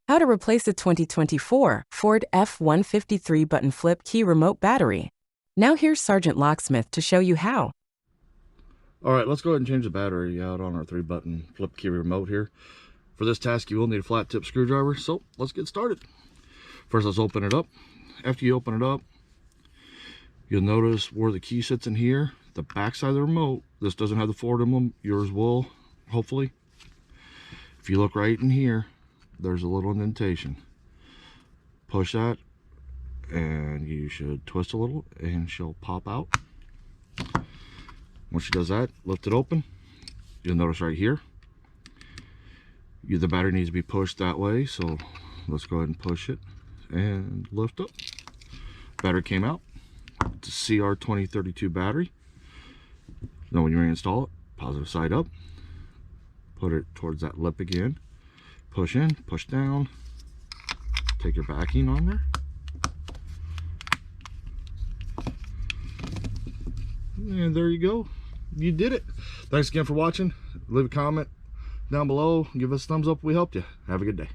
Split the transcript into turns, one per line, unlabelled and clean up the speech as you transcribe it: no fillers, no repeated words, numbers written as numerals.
How to replace a 2024 Ford F-150 3-button flip key remote battery. Now here's Sergeant Locksmith to show you how.
Alright, let's go ahead and change the battery out on our 3-button flip key remote here. For this task you will need a flat tip screwdriver, so let's get started. First, let's open it up. After you open it up, you'll notice where the key sits in here, the back side of the remote. This doesn't have the Ford emblem, yours will, hopefully. If you look right in here, there's a little indentation. Push that and you should twist a little and she'll pop out. Once she does that, lift it open. You'll notice right here, the battery needs to be pushed that way, so let's go ahead and push it and lift up. Battery came out. It's a CR2032 battery. Now when you reinstall it, positive side up, put it towards that lip again, push in, push down, take your backing on there, and there you go, you did it. Thanks again for watching. Leave a comment down below, give us a thumbs up if we helped you. Have a good day.